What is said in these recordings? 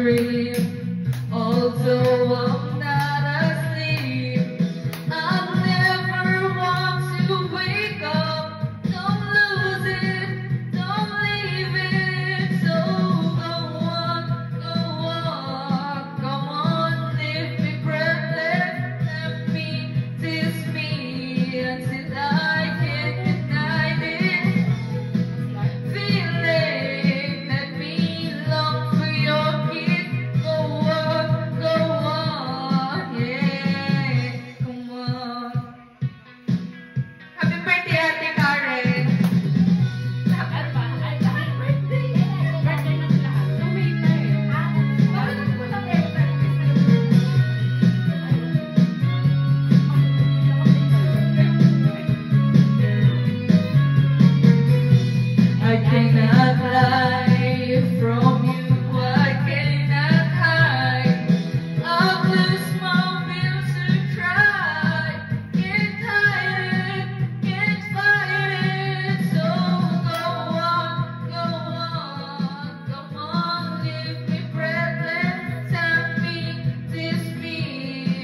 dream, although I'm not asleep. I never want to wake up. Don't lose it, don't leave it. So go on, come on, leave me breathless, let me, tease me until I can't deny it. Feeling, let me long for your kiss. Go on, yeah, come on. Happy birthday, Ate Karen. Ano ba? Ay, happy birthday! Birthday ng lahat. Tumig na eh. Bakit mo lang I cannot lie from you, I cannot hide. I'll lose my will to try. Can't hide it, can't fight it. So go on, come on, leave me breathless, tap me, tease me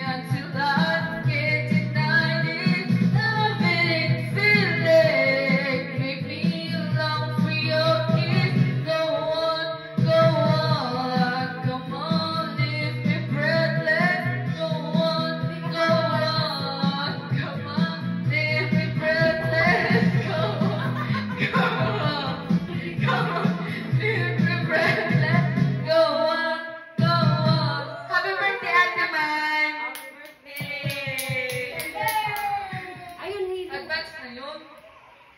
until I can't deny it. Love it, feel it, make me long for your kiss. Go on, come on, leave me breathless. Go on, come on, leave me breathless. Go on, leave me breathless. Go on. Happy birthday, Ate Man! Ayun, Hilo. Advance na yun.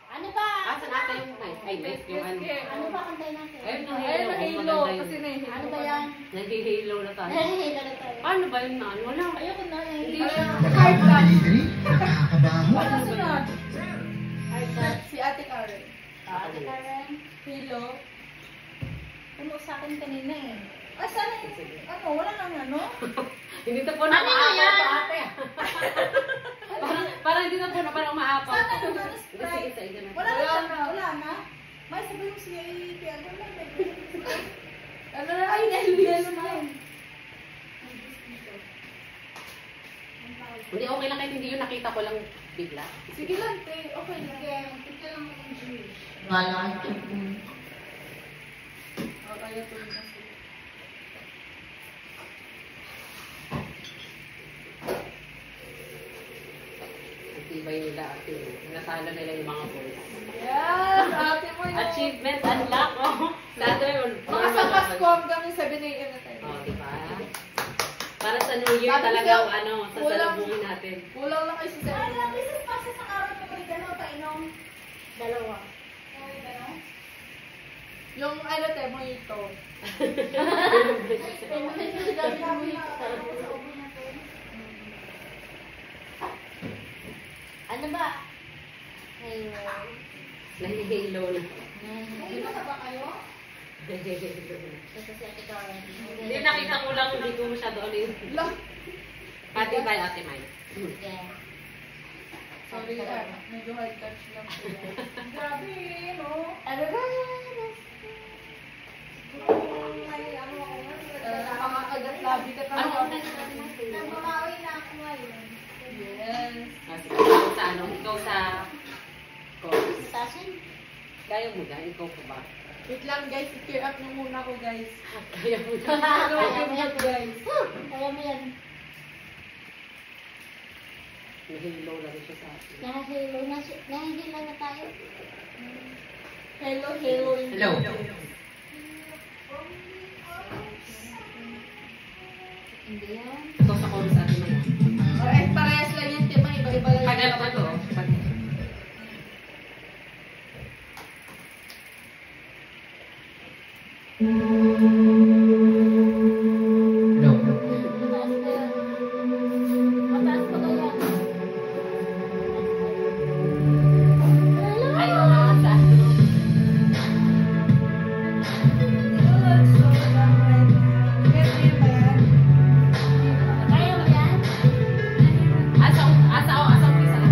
Ano ba? Asan ata yung nice? Ay, nice yung ano. Ano ba kantay natin? Ayun na Ayun na halo. halo. Maganda Kasi yun. na Ano ba yan? Nag-halo na tayo. Hila na tayo. Paano ba yun na? Wala. Ayoko na. Hindi Hindi siya. Hard pass. Nakakabaho. Wala sunod. Hard pass. Si Ate Karen. Ate Karen. Hilo. Ano sa akin kanina eh. Sana yung, wala nang ano? Hindi na po na Ano maapaw yan? pa ate. Parang hindi na po na parang maapaw. Sana yung Sige, Sprite. sige, sige. Wala na. Wala na. May sabi mo siya kaya ano na. Ano na? Ay, dahil naman. Hindi, okay lang kahit hindi yun nakita ko lang bigla. Sige lang, te. Okay lang. Tignan lang ang juice. Wala. Kaya tuloy na siya. Iba yung nila ate. Natalo nila yung mga boys. Yes! Ate mo yun. Achievement unlock. Oh. Dati yun. Mga sa Pasko hanggang 7 a.m. na tayo. Oh, diba? Para sa New Year Sabi talaga ko, ano, sasalubungin natin. Kulang lang kayo sa 7. Business passes sa araw ko may gano'n painom. Dalawa. Yung ano tayo mo ito. Ano ba? Halo. Nahihilo na. Nahilo na ba kayo? Nahihilo na. Ito si Ate Karen. Hindi, nakita ko lang, hindi ko masyado ano yun. Lang. Pati ba ate May? Yeah. Sorry, medyo hard touch lang po. Grabe, no? Ano ba? May ano ako nga. Makakagat labi ka Ano talaga. ang natin natin? Nagmamawi na ako ngayon. Yes. Ikaw sa ano? Ikaw sa course. Tasin? Kaya mo na? Ikaw pa ba? Wait lang guys, i-clear up na muna ko guys. Kaya mo na? Kaya mo yan. Guys. Kaya mo yan. Nahihilo na rin siya sa atin. Nahihilo na siya. Nahihilo na tayo. Hello. Hello. Hindi yan. Ikaw sa course ate May. Parehas lang yung tema, iba-iba lang. Pag ano ba to? No. Mataas na yan. Mataas pa kaya? Ay, oo, sa ano? Kaya mo yan? Asa umpisa na.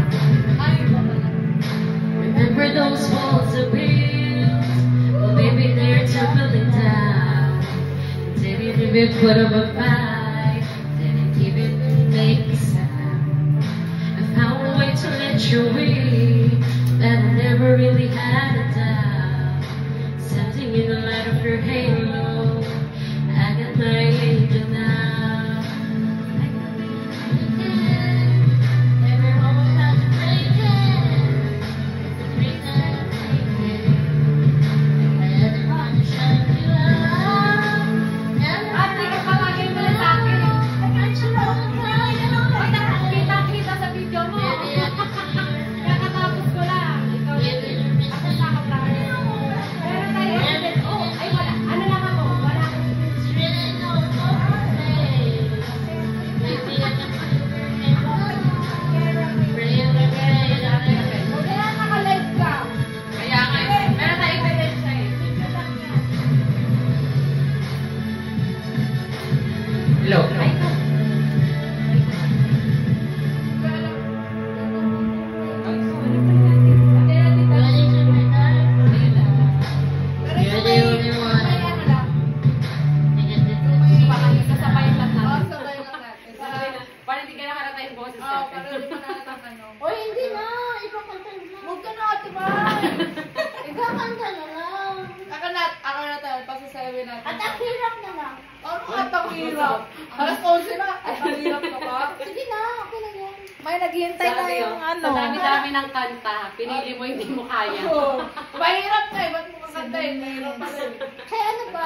Remember those walls of wheels? Well, maybe they're tumbling down. Tell you to even put up a fight, didn't even make a sound. I found a way to let you in, that I never really had a doubt. Something in the light of your halo, I got my angel now. Every home has a breaking, it's a reason taking. I had to run to shut you out. Ate, kapamagay mo na sa akin. Ay, nakakita-kita sa video mo. Kakatapos ko lang. Ikaw, ako sa kaplahan. Pero tayo, oh, ay wala. Ano lang ako? Wala akong kaya naka-live ka. Kaya nga, meron tayong evidence sa'yo. Hello. You're the only one. Para hindi ka nakalata yung boses natin. O hindi na, ipakanta na. Huwag ka na, ate ba? Ikakanta na lang. Ako na tayo, pasasayawin natin. At ang hirap na lang. Ano at ang hirap? Alas 11 na, at ang hirap ka pa? Sige na, okay lang yan. May naghihintay na yung ano. Sa dami-dami ng kanta, pinili mo hindi mo kaya. Mahirap na eh, ba't mo kakanta eh? Mahirap pa rin. Kaya ano ba,